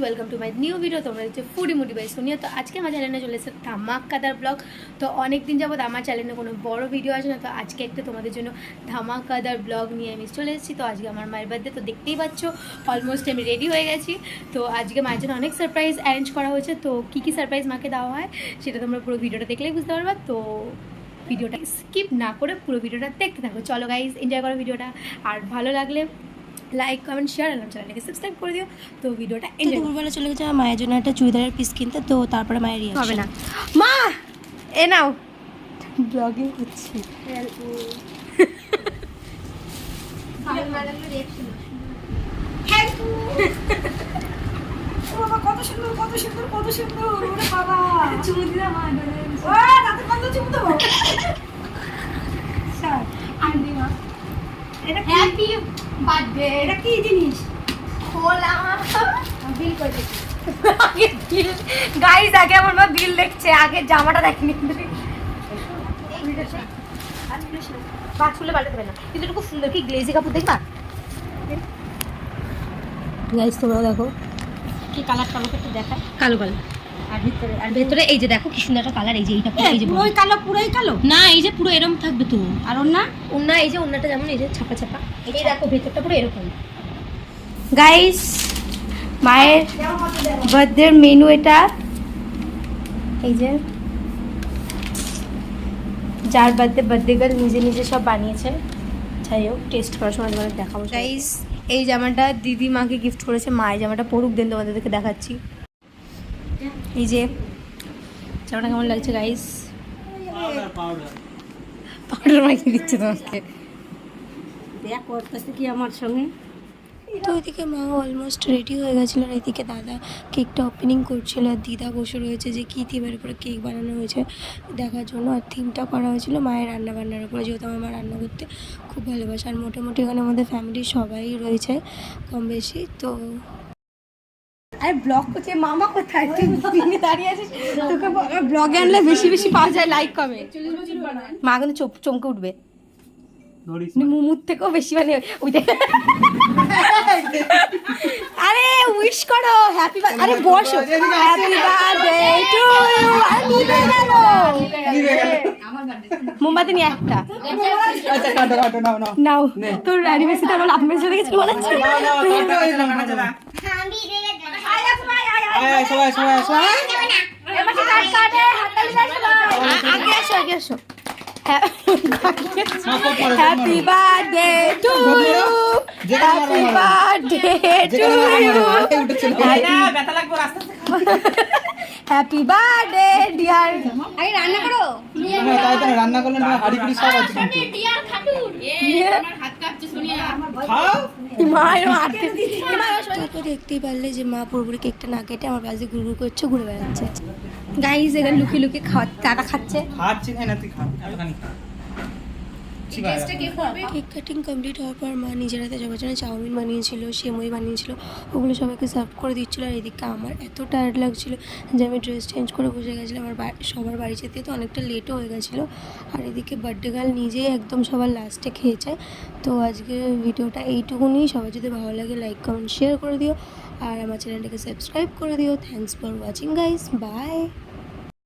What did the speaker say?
Welcome to my new video. তোমরা হচ্ছে foodie moody by Sonia. তো আজকে আমার চ্যানেলে চলে এসেছে ধামাকাদার ব্লগ। তো অনেক দিন যাবত আমার চ্যানেলে কোনো বড় ভিডিও আসে না, তো আজকে একটা তোমাদের জন্য ধামাকাদার ব্লগ নিয়ে আমি চলে এসেছি। তো আজকে আমার মায়ের বার্থডে, তো দেখতেই পাচ্ছ অলমোস্ট আমি রেডি হয়ে গেছি। তো আজকে মায়ের জন্য অনেক সারপ্রাইজ অ্যারেঞ্জ করা হয়েছে। তো কী কী সারপ্রাইজ মাকে দেওয়া হয় সেটা তোমরা পুরো ভিডিওটা দেখলেই বুঝতে পারবা। তো ভিডিওটা স্কিপ না করে পুরো ভিডিওটা দেখতে থাকো। চলো গাইজ, এনজয় করো ভিডিওটা। আর ভালো লাগলে লাইক কমেন্ট শেয়ার আর চ্যানেলটাকে সাবস্ক্রাইব করে দিও। তো ভিডিওটা দুপুরবেলা চলে গেছে মায়ের জন্য একটা চুড়িদারের পিস কিনতে। তো তারপরে মায়ের রিয়াকশন হবে না। মা এ নাও, ব্লগিং করছি। কত সুন্দর কত সুন্দর কত সুন্দর। ওরে বাবা চুমু দিলা মা, ও দাদা কত চুমু দাও। স্যার আন্টি মা, এটা হ্যাপি বার্থডে। এটা কি জিনিস? খোলা বিল করে দেখি। আগে বিল, গাইস আগে আমার মা বিল দেখছে, আগে জামাটা দেখেনি। বাদ খুলে পাল্টে দেবে না, কিন্তু এটা খুব সুন্দর। কি গ্লেজি কাপড় দেখবা গাইস তোমরা দেখো কি কালারটা আমাকে একটু দেখায়। কালো কালো, আর ভেতরে এই যে দেখো কি সুন্দর একটা কালার। এই যে এইটা এই যে পুরোই কালো পুরোই কালো না, এই যে পুরো এরকম থাকবে তো। আর ওন্না ওন্না এই যে ওন্নাটা যেমন এই যে ছাপা ছাপা, এই দেখো ভেতরটা পুরো এরকম। গাইস মায়ের বার্থডের মেনু এটা। এই যে যার বার্থডে গার্ল নিজে নিজে সব বানিয়েছে। যাই হোক, টেস্ট করার সময় তোমাদের দেখাবো। গাইস এই জামাটা দিদি মাকে গিফট করেছে। মায়ের জামাটা পরুক দেন, তোমাদেরকে দেখাচ্ছি। এই যে জামাটা কেমন লাগছে গাইস? পাউডার মাখিয়ে দিচ্ছে তোমাকে। দেখ করতেছে কি আমার সঙ্গে। তো ওইদিকে মা অলমোস্ট রেডি হয়ে গেছিলো, আর এদিকে দাদা কেকটা ওপেনিং করছিল, আর দিদা বসে রয়েছে যে কী থিমের উপরে কেক বানানো হয়েছে দেখার জন্য। আর থিমটা করা হয়েছিল মায়ের রান্না বান্নার উপরে, যেহেতু আমার মা রান্না করতে খুব ভালোবাসে। আর মোটামুটি এখানে আমাদের ফ্যামিলির সবাই রয়েছে কম বেশি। তো আরে ব্লগ করছে মামা, কোথায় তুই দাঁড়িয়ে আছিস? তোকে ব্লগে আনলে বেশি বেশি পাওয়া যায় লাইক কমে। মা কিন্তু চমকে উঠবে, মুমুর থেকেও বেশি। মানে ওই আরে উইশ করো হ্যাপি বার্থডে। আরে বসো, হ্যাপি বার্থডে টু ইউ। আর নিভে গেল মোমবাতি নিয়ে একটা। নাও তোর অ্যানিভার্সারিটা আমার আপনার সাথে কিছু বলাচ্ছি। আগে আসো আগে আসো। Happy birthday to you, happy birthday to you, happy birthday dear. আগে রান্না করো। রান্না করলে না হাড়ি পুরি সব আছে কিন্তু ডিয়ার খাটুর হাত কাঁপছে শুনিয়া খাও। তো দেখতেই পারলে যে মা পুরোপুরি কেকটা না কেটে আমার বাজে ঘুরঘুর করছে, ঘুরে বেড়াচ্ছে। গাইস এখানে লুকিয়ে লুকিয়ে তারা খাচ্ছে। খাচ্ছি না তুই খা একটুখানি খা। কেক কাটিং কমপ্লিট হওয়ার পর মা নিজের হাতে সবার জন্য চাউমিন বানিয়েছিল, সেমই বানিয়েছিল, ওগুলো সবাইকে সার্ভ করে দিচ্ছিলো। আর এদিকে আমার এত টায়ার্ড লাগছিলো যে আমি ড্রেস চেঞ্জ করে বসে গেছিলাম। আমার সবার বাড়ি যেতে তো অনেকটা লেটও হয়ে গেছিলো। আর এদিকে বার্থডে গার্ল নিজেই একদম সবার লাস্টে খেয়েছে। তো আজকে ভিডিওটা এইটুকুনি। সবাই যদি ভালো লাগে লাইক কমেন্ট শেয়ার করে দিও, আর আমার চ্যানেলটাকে সাবস্ক্রাইব করে দিও। Thanks for watching guys, by.